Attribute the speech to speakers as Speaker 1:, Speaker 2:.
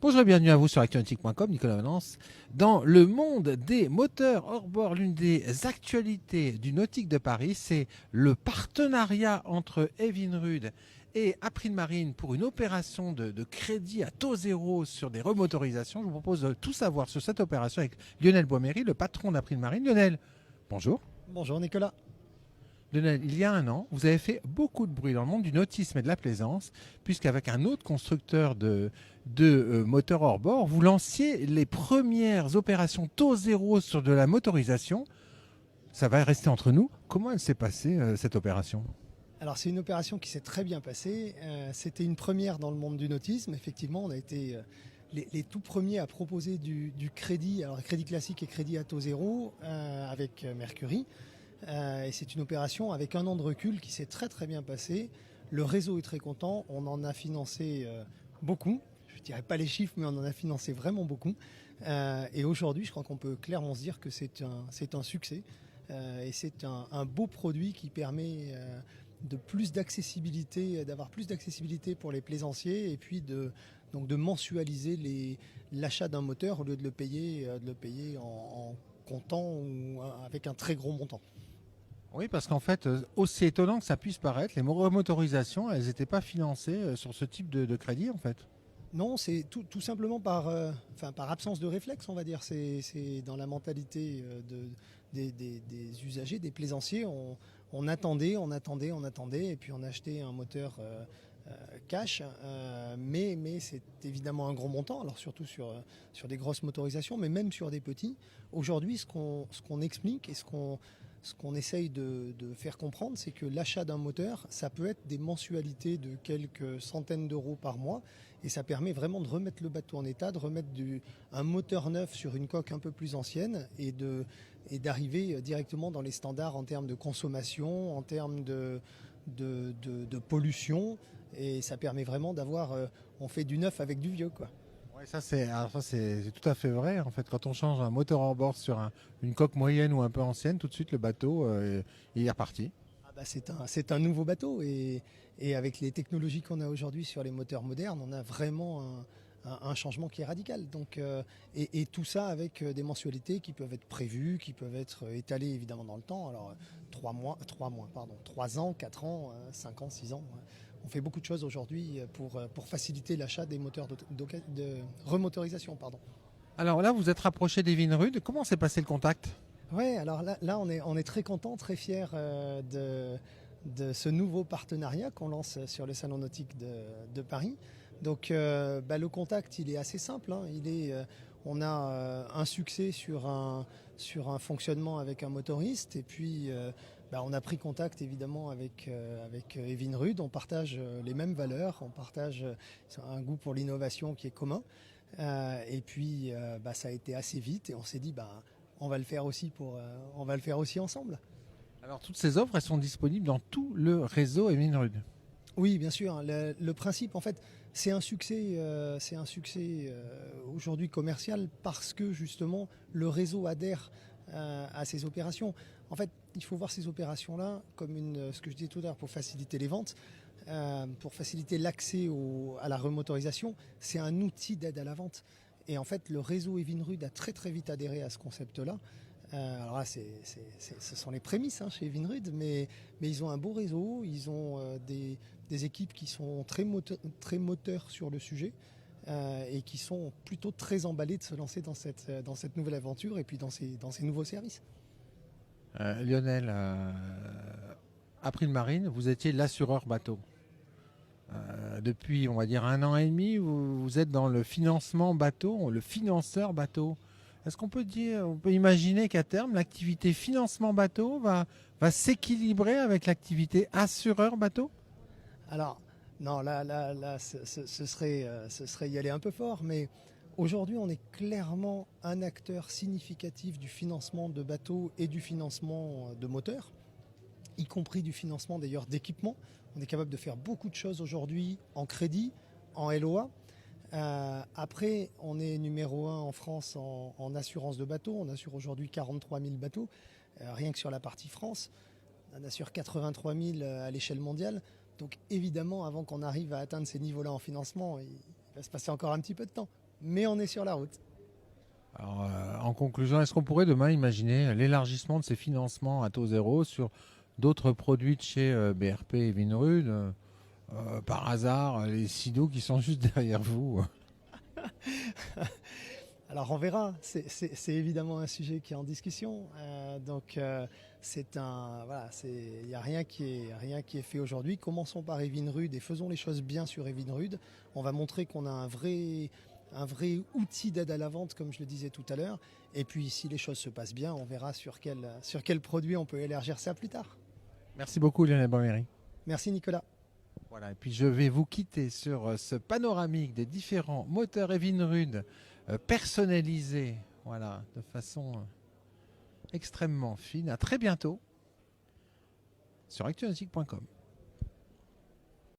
Speaker 1: Bonjour et bienvenue à vous sur Actionautique.com, Nicolas Valence. Dans le monde des moteurs hors-bord, l'une des actualités du Nautique de Paris, c'est le partenariat entre Evinrude et April Marine pour une opération de crédit à taux zéro sur des remotorisations. Je vous propose de tout savoir sur cette opération avec Lionel Boisméry, le patron d'April Marine. Lionel, bonjour.
Speaker 2: Bonjour Nicolas.
Speaker 1: Lionel, il y a un an, vous avez fait beaucoup de bruit dans le monde du nautisme et de la plaisance, puisqu'avec un autre constructeur de moteurs hors bord, vous lanciez les premières opérations taux zéro sur de la motorisation. Ça va rester entre nous. Comment elle s'est passée, cette opération?
Speaker 2: Alors c'est une opération qui s'est très bien passée. C'était une première dans le monde du nautisme. Effectivement, on a été les tout premiers à proposer du crédit, alors crédit classique et crédit à taux zéro avec Mercury. Et c'est une opération avec un an de recul qui s'est très très bien passée. Le réseau est très content. On en a financé beaucoup. Je ne dirais pas les chiffres, mais on en a financé vraiment beaucoup. Et aujourd'hui, je crois qu'on peut clairement se dire que c'est un succès. Et c'est un beau produit qui permet d'avoir plus d'accessibilité pour les plaisanciers et puis donc de mensualiser l'achat d'un moteur au lieu de le payer en comptant ou avec un très gros montant.
Speaker 1: Oui, parce qu'en fait, aussi étonnant que ça puisse paraître, les remotorisations, elles n'étaient pas financées sur ce type de crédit, en fait.
Speaker 2: Non, c'est tout simplement par absence de réflexe, on va dire. C'est dans la mentalité des usagers, des plaisanciers. On attendait, et puis on achetait un moteur cash. Mais c'est évidemment un gros montant, alors surtout sur des grosses motorisations, mais même sur des petits. Aujourd'hui, ce qu'on explique et ce qu'on essaye de faire comprendre, c'est que l'achat d'un moteur, ça peut être des mensualités de quelques centaines d'euros par mois. Et ça permet vraiment de remettre le bateau en état, de remettre un moteur neuf sur une coque un peu plus ancienne et d'arriver directement dans les standards en termes de consommation, en termes de pollution. Et ça permet vraiment on fait du neuf avec du vieux, quoi.
Speaker 1: Ouais, c'est tout à fait vrai. En fait, quand on change un moteur hors bord sur une coque moyenne ou un peu ancienne, tout de suite le bateau il est reparti.
Speaker 2: Ah bah c'est un nouveau bateau et avec les technologies qu'on a aujourd'hui sur les moteurs modernes, on a vraiment un changement qui est radical. Donc, et tout ça avec des mensualités qui peuvent être prévues, qui peuvent être étalées évidemment dans le temps. Alors 3 ans, 4 ans, 5 ans, 6 ans. On fait beaucoup de choses aujourd'hui pour faciliter l'achat des moteurs de remotorisation. Pardon.
Speaker 1: Alors là, vous êtes rapproché d'Evinrude. Comment s'est passé le contact?
Speaker 2: Ouais, alors là on est très content, très fier de ce nouveau partenariat qu'on lance sur le Salon Nautique de Paris. Donc le contact, il est assez simple. Hein. On a un succès sur un fonctionnement avec un motoriste et puis on a pris contact évidemment avec Evinrude. On partage les mêmes valeurs, on partage un goût pour l'innovation qui est commun. Et puis ça a été assez vite et on s'est dit on va le faire aussi on va le faire aussi ensemble.
Speaker 1: Alors toutes ces offres, elles sont disponibles dans tout le réseau Evinrude.
Speaker 2: Oui, bien sûr. Le principe, en fait, c'est un succès aujourd'hui commercial parce que justement le réseau adhère à ces opérations. En fait, il faut voir ces opérations-là comme ce que je disais tout à l'heure, pour faciliter les ventes, pour faciliter l'accès à la remotorisation. C'est un outil d'aide à la vente. Et en fait, le réseau Evinrude a très très vite adhéré à ce concept-là. Alors là, ce sont les prémices chez Evinrude, mais ils ont un beau réseau, ils ont des équipes qui sont très moteurs sur le sujet et qui sont plutôt très emballées de se lancer dans cette nouvelle aventure et puis dans ces nouveaux services.
Speaker 1: Lionel, April Marine, vous étiez l'assureur bateau. Depuis, on va dire, un an et demi, vous êtes dans le financement bateau, le financeur bateau. Est-ce qu'on peut dire, on peut imaginer qu'à terme, l'activité financement bateau va s'équilibrer avec l'activité assureur bateau?
Speaker 2: Alors, non, là ce serait y aller un peu fort, mais aujourd'hui, on est clairement un acteur significatif du financement de bateaux et du financement de moteurs, y compris du financement d'ailleurs d'équipements. On est capable de faire beaucoup de choses aujourd'hui en crédit, en LOA. Après, on est numéro un en France en assurance de bateaux. On assure aujourd'hui 43 000 bateaux, rien que sur la partie France. On assure 83 000 à l'échelle mondiale. Donc évidemment, avant qu'on arrive à atteindre ces niveaux-là en financement, il va se passer encore un petit peu de temps. mais on est sur la route.
Speaker 1: Alors, en conclusion, est-ce qu'on pourrait demain imaginer l'élargissement de ces financements à taux zéro sur d'autres produits de chez BRP et Vinrud, par hasard, les Sido qui sont juste derrière vous?
Speaker 2: Alors on verra, c'est évidemment un sujet qui est en discussion. Il n'y a rien qui est fait aujourd'hui. Commençons par Evinrude et faisons les choses bien sur Evinrude. On va montrer qu'on a un vrai outil d'aide à la vente, comme je le disais tout à l'heure. Et puis si les choses se passent bien, on verra sur quel produit on peut élargir ça plus tard.
Speaker 1: Merci beaucoup Lionel Baméry.
Speaker 2: Merci Nicolas.
Speaker 1: Voilà, et puis je vais vous quitter sur ce panoramique des différents moteurs Evinrude personnalisés, voilà, de façon extrêmement fine. À très bientôt sur actunautique.com.